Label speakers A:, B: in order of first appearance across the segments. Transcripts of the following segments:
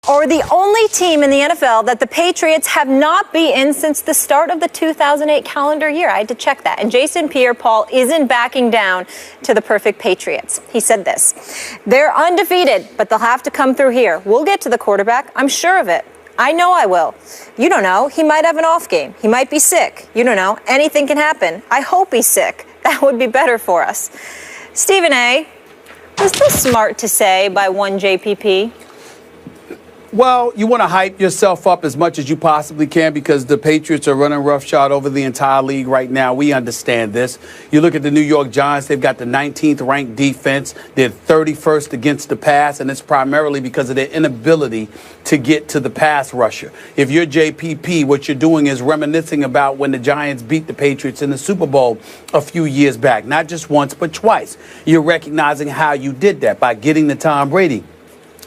A: or the only team in the NFL that the Patriots have not beaten since the start of the 2008 calendar year. I had to check that. And Jason Pierre-Paul isn't backing down to the perfect Patriots. He said this: they're undefeated, but they'll have to come through here. We'll get to the quarterback. I'm sure of it. I know I will. You don't know. He might have an off game. He might be sick. You don't know. Anything can happen. I hope he's sick. That would be better for us. Stephen A., was this smart to say by one JPP?
B: Well, you want to hype yourself up as much as you possibly can because the Patriots are running roughshod over the entire league right now. We understand this. You look at the New York Giants, they've got the 19th ranked defense. They're 31st against the pass, and it's primarily because of their inability to get to the pass rusher. If you're JPP, what you're doing is reminiscing about when the Giants beat the Patriots in the Super Bowl a few years back. Not just once, but twice. You're recognizing how you did that by getting to Tom Brady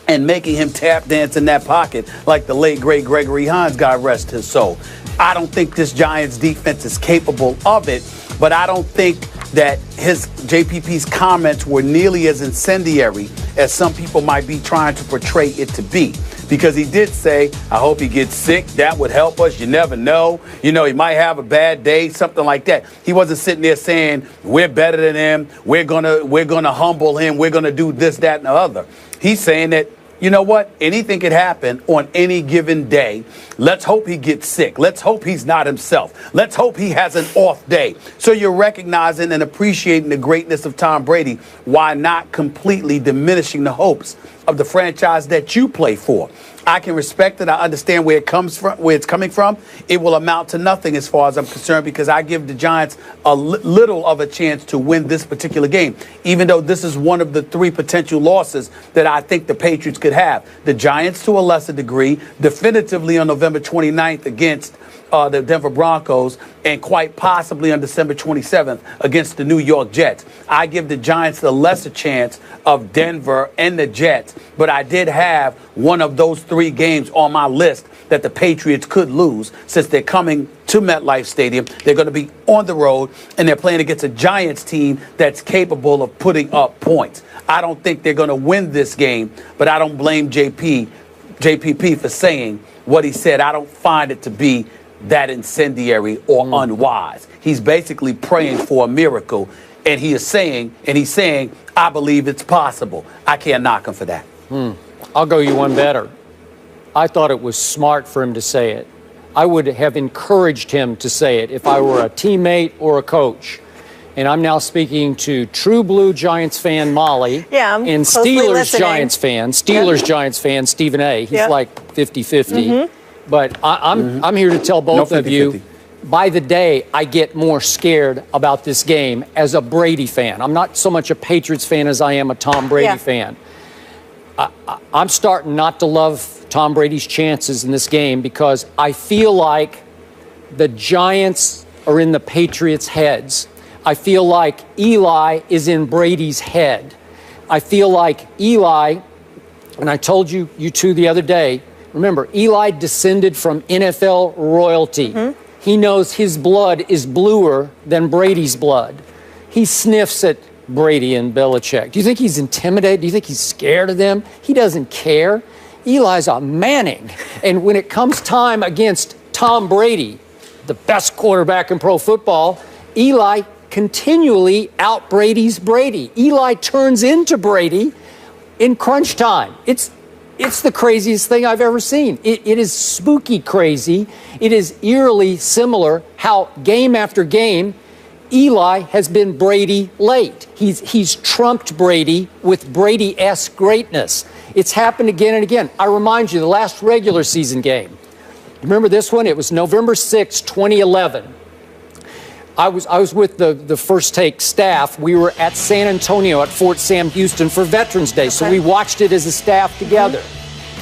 B: and making him tap dance in that pocket like the late, great Gregory Hines, God rest his soul. I don't think this Giants defense is capable of it, but I don't think that JPP's comments were nearly as incendiary as some people might be trying to portray it to be. Because he did say, I hope he gets sick. That would help us. You never know. You know, he might have a bad day, something like that. He wasn't sitting there saying, we're better than him. We're gonna humble him. We're going to do this, that, and the other. He's saying that, you know what? Anything could happen on any given day. Let's hope he gets sick. Let's hope he's not himself. Let's hope he has an off day. So you're recognizing and appreciating the greatness of Tom Brady while not completely diminishing the hopes of the franchise that you play for. I can respect it. I understand where it's coming from. It will amount to nothing as far as I'm concerned because I give the Giants a little of a chance to win this particular game, even though this is one of the three potential losses that I think the Patriots could have. The Giants to a lesser degree, definitively on November 29th against the Denver Broncos, and quite possibly on December 27th against the New York Jets. I give the Giants the lesser chance of Denver and the Jets, but I did have one of those three games on my list that the Patriots could lose since they're coming to MetLife Stadium. They're going to be on the road, and they're playing against a Giants team that's capable of putting up points. I don't think they're going to win this game, but I don't blame JPP for saying what he said. I don't find it to be that incendiary or unwise. He's basically praying for a miracle, and he's saying, I believe it's possible. I can't knock him for that.
C: I'll go you one better. I thought it was smart for him to say it. I would have encouraged him to say it if I were a teammate or a coach. And I'm now speaking to True Blue Giants fan Molly and Steelers Giants fan, Giants fan Stephen A. He's like 50-50. But I'm here to tell both of you, by the day, I get more scared about this game as a Brady fan. I'm not so much a Patriots fan as I am a Tom Brady fan. I'm starting not to love Tom Brady's chances in this game because I feel like the Giants are in the Patriots' heads. I feel like Eli is in Brady's head. I feel like Eli, and I told you two the other day, remember, Eli descended from NFL royalty. He knows his blood is bluer than Brady's blood. He sniffs at Brady and Belichick. Do you think he's intimidated? Do you think he's scared of them? He doesn't care. Eli's a Manning. And when it comes time against Tom Brady, the best quarterback in pro football, Eli continually out-Brady's Brady. Eli turns into Brady in crunch time. It's the craziest thing I've ever seen. It is spooky crazy. It is eerily similar how game after game, Eli has been Brady late. He's trumped Brady with Brady-esque greatness. It's happened again and again. I remind you, the last regular season game. Remember this one? It was November 6, 2011. I was with the First Take staff. We were at San Antonio at Fort Sam Houston for Veterans Day, so we watched it as a staff together.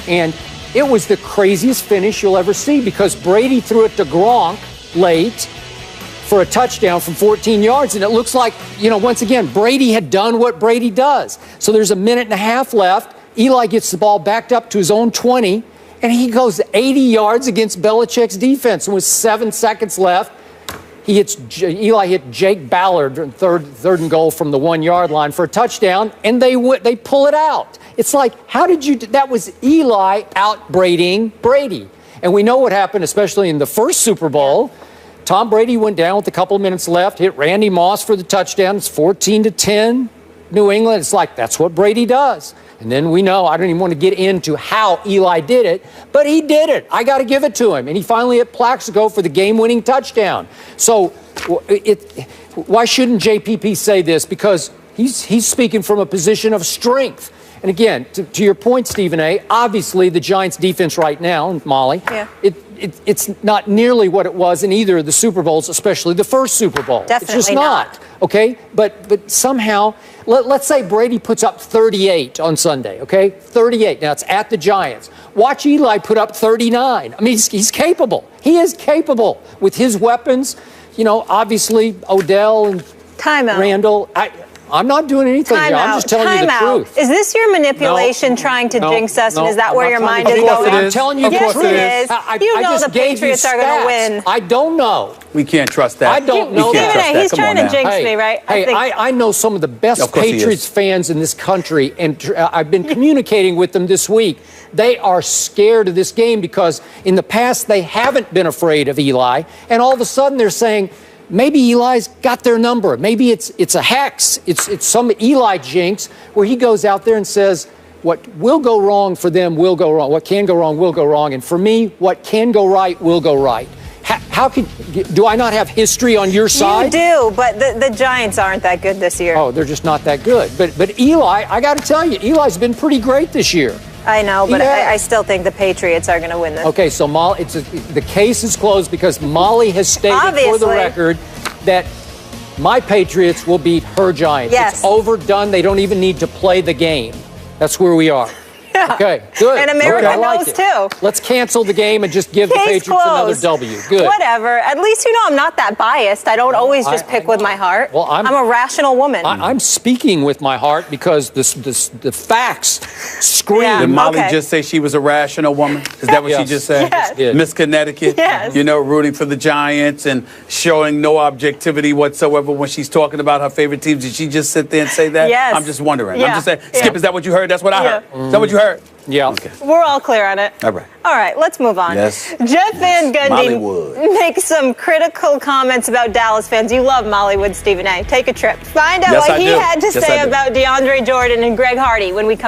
C: And it was the craziest finish you'll ever see because Brady threw it to Gronk late for a touchdown from 14 yards, and it looks like, once again, Brady had done what Brady does. So there's a minute and a half left. Eli gets the ball backed up to his own 20, and he goes 80 yards against Belichick's defense. And with 7 seconds left, Eli hit Jake Ballard, third and goal from the 1 yard line for a touchdown, and they pull it out. It's like, how did you, that was Eli out-Bradying Brady. And we know what happened, especially in the first Super Bowl. Tom Brady went down with a couple of minutes left, hit Randy Moss for the touchdown. It's 14-10, New England. It's like, that's what Brady does. And then we know, I don't even want to get into how Eli did it, but he did it. I got to give it to him. And he finally hit Plaxico for the game-winning touchdown. So why shouldn't JPP say this? Because he's speaking from a position of strength. And again, to your point, Stephen A., obviously the Giants' defense right now, Molly, it's not nearly what it was in either of the Super Bowls, especially the first Super Bowl.
A: Definitely
C: it's just not. Okay? But somehow, let's say Brady puts up 38 on Sunday, okay? 38. Now, it's at the Giants. Watch Eli put up 39. I mean, he's capable. He is capable with his weapons. You know, obviously, Odell and Randall. I'm not doing anything here. I'm just telling you the truth.
A: Is this your manipulation trying to jinx us? And is that where your mind is going?
C: I'm telling you the truth.
A: Yes, it is. You know the Patriots are going to win.
C: I don't know.
B: We can't trust that.
C: I don't know that.
A: He's trying to jinx me, right?
C: Hey, I know some of the best Patriots fans in this country, and I've been communicating with them this week. They are scared of this game because in the past they haven't been afraid of Eli, and all of a sudden they're saying, maybe Eli's got their number. Maybe it's a hex. It's some Eli jinx where he goes out there and says, what will go wrong for them will go wrong. What can go wrong will go wrong. And for me, what can go right will go right. Do I not have history on your side?
A: You do, but the Giants aren't that good this year.
C: Oh, they're just not that good. But Eli, I got to tell you, Eli's been pretty great this year.
A: I know, but I still think the Patriots are going to win this.
C: Okay, so Molly, the case is closed because Molly has stated for the record that my Patriots will beat her Giants.
A: Yes.
C: It's overdone. They don't even need to play the game. That's where we are. Okay, good.
A: And America knows too.
C: Let's cancel the game and just give the Patriots another W. Good.
A: Whatever. At least you know I'm not that biased. I don't always just pick with my heart.
C: Well, I'm
A: a rational woman.
C: I'm speaking with my heart because the facts scream.
A: Yeah.
B: Did Molly just say she was a rational woman? Is that what she just said?
A: Yes.
B: Miss Connecticut?
A: Yes.
B: You know, rooting for the Giants and showing no objectivity whatsoever when she's talking about her favorite teams. Did she just sit there and say that?
A: Yes.
B: I'm just wondering.
A: Yeah.
B: I'm just saying. Skip, is that what you heard? That's what I heard. Is that what you heard?
C: Yeah.
B: Okay.
A: We're all clear on it.
B: All right.
A: All right, let's move on.
B: Yes.
A: Jeff Van Gundy makes some critical comments about Dallas fans. You love Mollywood, Stephen A. Take a trip. Find out what he had to say about DeAndre Jordan and Greg Hardy when we come